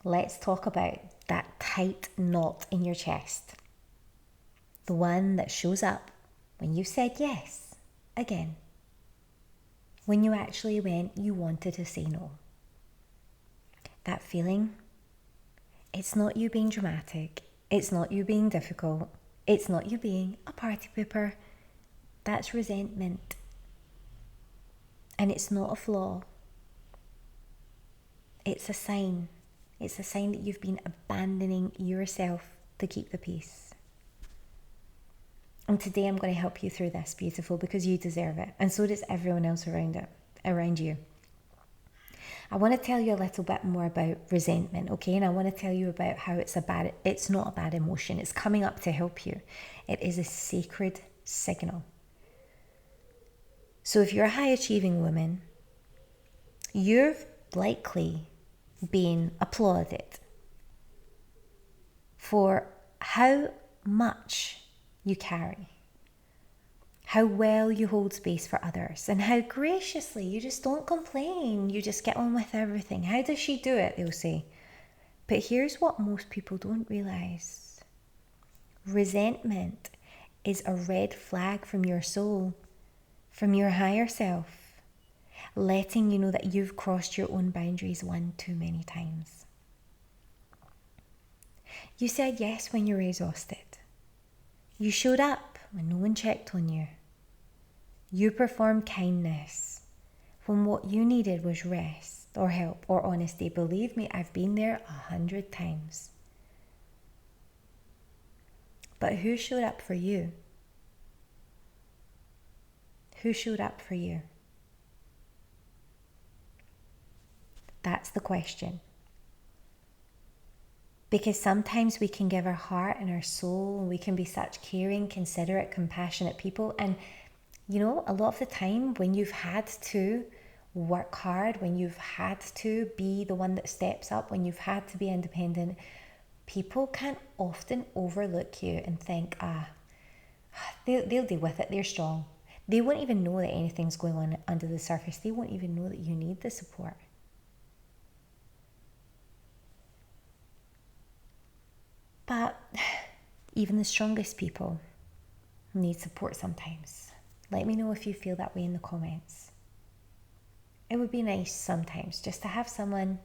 let's talk about that tight knot in your chest. The one that shows up when you said yes again. When you actually went, you wanted to say no. That feeling, it's not you being dramatic. It's not you being difficult. It's not you being a party pooper. That's resentment. And it's not a flaw. It's a sign. It's a sign that you've been abandoning yourself to keep the peace. And today I'm going to help you through this, beautiful, because you deserve it. And so does everyone else around you. I want to tell you a little bit more about resentment, okay? And I want to tell you about how it's not a bad emotion. It's coming up to help you. It is a sacred signal. So if you're a high achieving woman, you've likely been applauded for how much you carry, how well you hold space for others, and how graciously you just don't complain. You just get on with everything. How does she do it? They'll say. But here's what most people don't realize. Resentment is a red flag from your soul, from your higher self, letting you know that you've crossed your own boundaries one too many times. You said yes when you were exhausted. You showed up when no one checked on you. You performed kindness when what you needed was rest or help or honesty. Believe me, I've been there 100 times. But who showed up for you? Who showed up for you? That's the question. Because sometimes we can give our heart and our soul, and we can be such caring, considerate, compassionate people. And you know, a lot of the time when you've had to work hard, when you've had to be the one that steps up, when you've had to be independent, people can often overlook you and think, they'll deal with it, they're strong. They won't even know that anything's going on under the surface. They won't even know that you need the support. But even the strongest people need support sometimes. Let me know if you feel that way in the comments. It would be nice sometimes just to have someone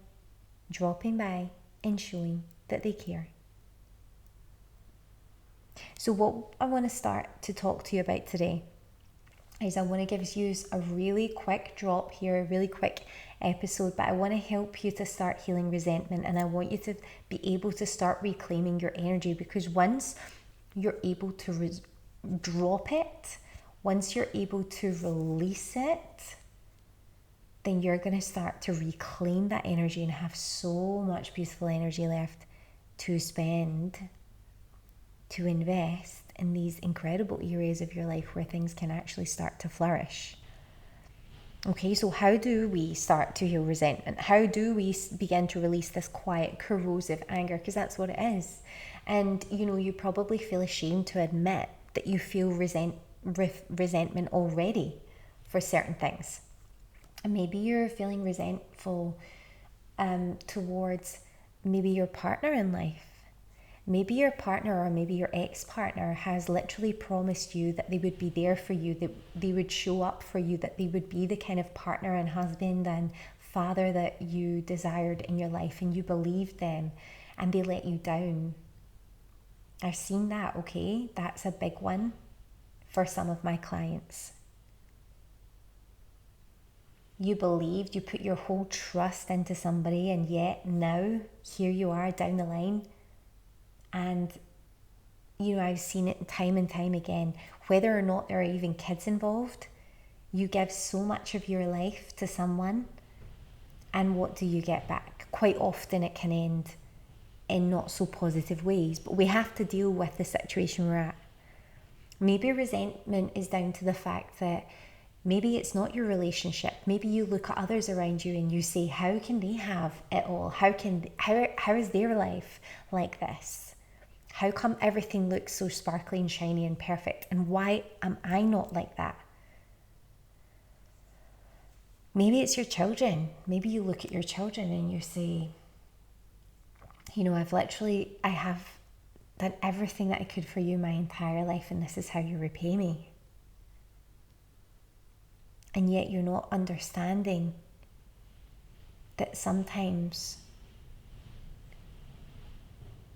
dropping by and showing that they care. So what I want to start to talk to you about today is I want to give you a really quick drop here, a really quick episode, but I want to help you to start healing resentment, and I want you to be able to start reclaiming your energy, because once you're able to drop it, once you're able to release it, then you're going to start to reclaim that energy and have so much beautiful energy left to spend, to invest in these incredible areas of your life where things can actually start to flourish. Okay, so how do we start to heal resentment? How do we begin to release this quiet, corrosive anger? Because that's what it is. And, you know, you probably feel ashamed to admit that you feel resentment already for certain things. And maybe you're feeling resentful towards maybe your partner in life. Maybe your partner or maybe your ex-partner has literally promised you that they would be there for you, that they would show up for you, that they would be the kind of partner and husband and father that you desired in your life, and you believed them and they let you down. I've seen that, okay? That's a big one for some of my clients. You believed, you put your whole trust into somebody, and yet now here you are down the line. And, you know, I've seen it time and time again, whether or not there are even kids involved. You give so much of your life to someone, and what do you get back? Quite often it can end in not so positive ways, but we have to deal with the situation we're at. Maybe resentment is down to the fact that maybe it's not your relationship. Maybe you look at others around you and you say, how can they have it all? How is their life like this? How come everything looks so sparkly and shiny and perfect? And why am I not like that? Maybe it's your children. Maybe you look at your children and you say, I have done everything that I could for you my entire life, and this is how you repay me. And yet you're not understanding that sometimes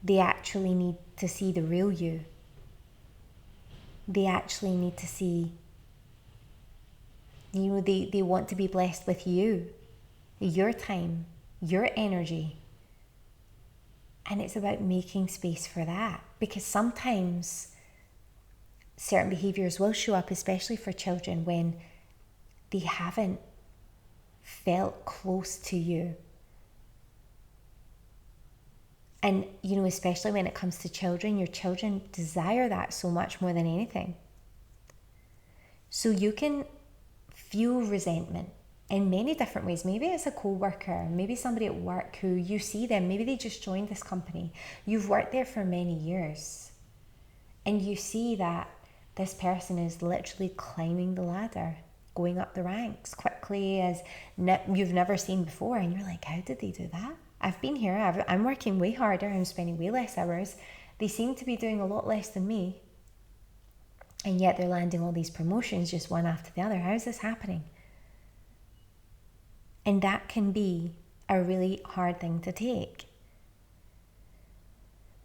they actually need to see the real you. They actually need to see, they want to be blessed with you, your time, your energy. And it's about making space for that, because sometimes certain behaviors will show up, especially for children, when they haven't felt close to you. And, especially when it comes to children, your children desire that so much more than anything. So you can feel resentment in many different ways. Maybe it's a co-worker, maybe somebody at work who you see them, maybe they just joined this company. You've worked there for many years, and you see that this person is literally climbing the ladder, going up the ranks quickly as you've never seen before. And you're like, how did they do that? I've been here, I'm working way harder, I'm spending way less hours. They seem to be doing a lot less than me. And yet they're landing all these promotions just one after the other. How is this happening? And that can be a really hard thing to take.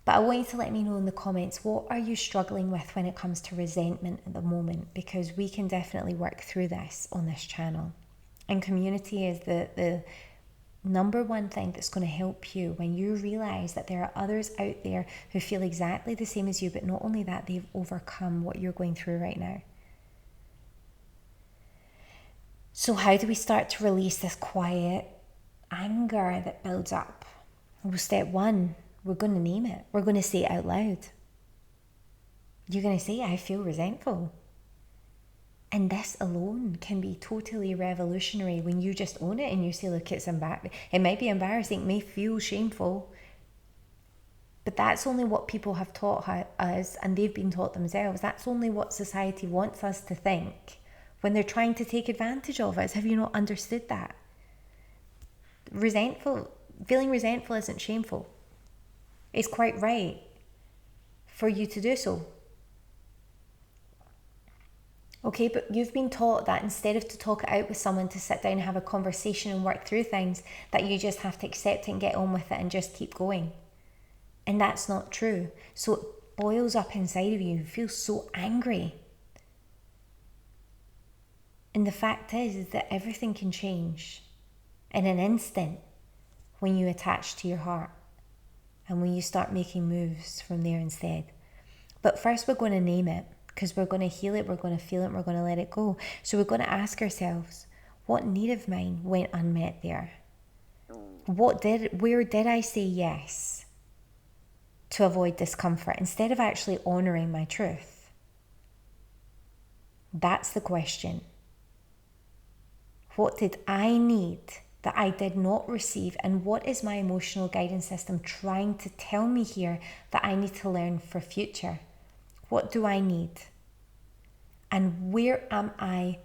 But I want you to let me know in the comments, what are you struggling with when it comes to resentment at the moment? Because we can definitely work through this on this channel. And community is the number one thing that's going to help you when you realize that there are others out there who feel exactly the same as you, but not only that, they've overcome what you're going through right now. So how do we start to release this quiet anger that builds up? Well, step one, we're going to name it. We're going to say it out loud. You're going to say, I feel resentful. And this alone can be totally revolutionary when you just own it and you say, look, it might be embarrassing, it may feel shameful, but that's only what people have taught us, and they've been taught themselves. That's only what society wants us to think when they're trying to take advantage of us. Have you not understood that? Feeling resentful isn't shameful. It's quite right for you to do so. Okay, but you've been taught that instead of to talk it out with someone, to sit down and have a conversation and work through things, that you just have to accept it and get on with it and just keep going. And that's not true. So it boils up inside of you. You feel so angry. And the fact is that everything can change in an instant when you attach to your heart and when you start making moves from there instead. But first we're going to name it, because we're going to heal it, we're going to feel it, and we're going to let it go. So we're going to ask ourselves, what need of mine went unmet there? Where did I say yes to avoid discomfort instead of actually honouring my truth? That's the question. What did I need that I did not receive? And what is my emotional guidance system trying to tell me here that I need to learn for future? What do I need? And where am I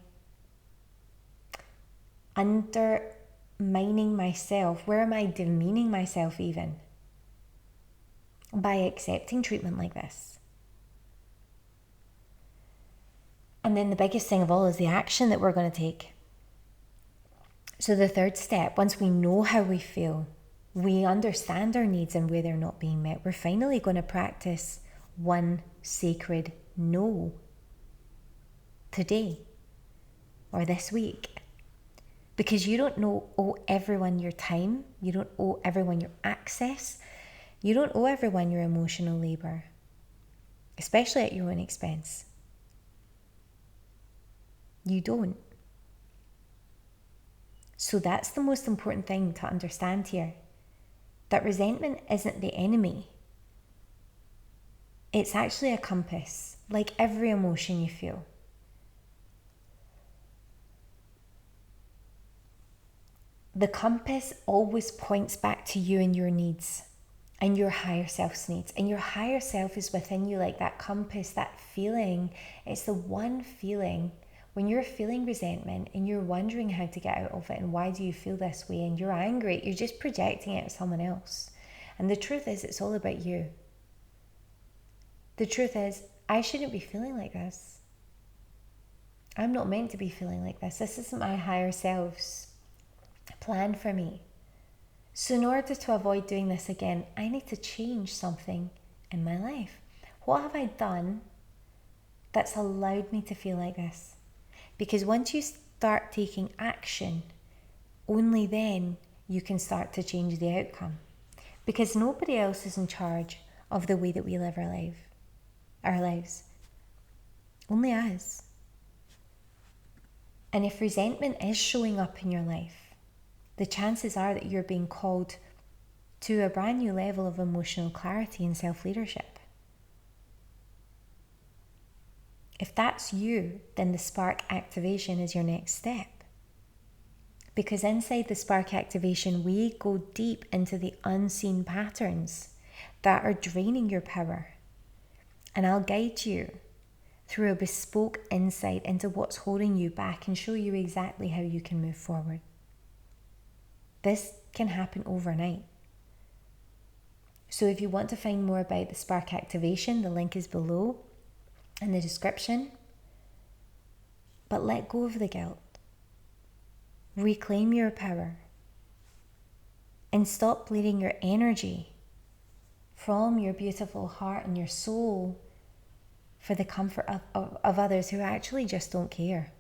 undermining myself? Where am I demeaning myself even by accepting treatment like this? And then the biggest thing of all is the action that we're going to take. So the third step, once we know how we feel, we understand our needs and where they're not being met, we're finally going to practice one sacred no today or this week. Because you don't owe everyone your time, you don't owe everyone your access, you don't owe everyone your emotional labour, especially at your own expense. You don't. So that's the most important thing to understand here, that resentment isn't the enemy. It's actually a compass, like every emotion you feel. The compass always points back to you and your needs and your higher self's needs. And your higher self is within you, like that compass, that feeling. It's the one feeling when you're feeling resentment and you're wondering how to get out of it and why do you feel this way and you're angry, you're just projecting it at someone else. And the truth is, it's all about you. The truth is, I shouldn't be feeling like this. I'm not meant to be feeling like this. This isn't my higher self's plan for me. So in order to avoid doing this again, I need to change something in my life. What have I done that's allowed me to feel like this? Because once you start taking action, only then you can start to change the outcome. Because nobody else is in charge of the way that we live our lives. Only us. And if resentment is showing up in your life, the chances are that you're being called to a brand new level of emotional clarity and self-leadership. If that's you, then the spark activation is your next step. Because inside the spark activation, we go deep into the unseen patterns that are draining your power. And I'll guide you through a bespoke insight into what's holding you back and show you exactly how you can move forward. This can happen overnight. So if you want to find more about the spark activation, the link is below in the description. But let go of the guilt. Reclaim your power. And stop bleeding your energy from your beautiful heart and your soul for the comfort of others who actually just don't care.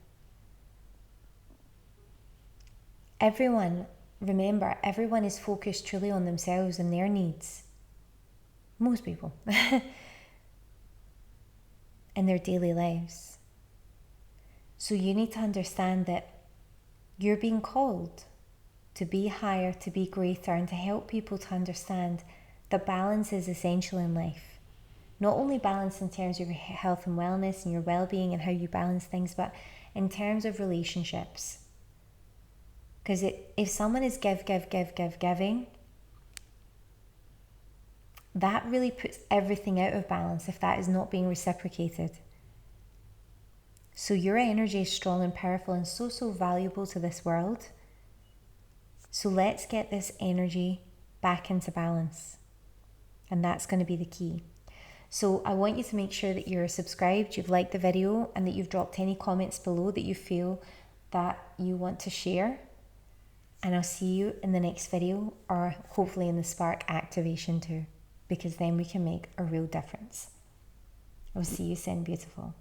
Remember, everyone is focused truly on themselves and their needs. Most people. In their daily lives. So you need to understand that you're being called to be higher, to be greater, and to help people to understand that balance is essential in life. Not only balance in terms of your health and wellness and your well-being and how you balance things, but in terms of relationships. Because if someone is giving, that really puts everything out of balance if that is not being reciprocated. So your energy is strong and powerful and so valuable to this world. So let's get this energy back into balance. And that's going to be the key. So I want you to make sure that you're subscribed, you've liked the video, and that you've dropped any comments below that you feel that you want to share. And I'll see you in the next video, or hopefully in the spark activation too, because then we can make a real difference. I'll see you soon, beautiful.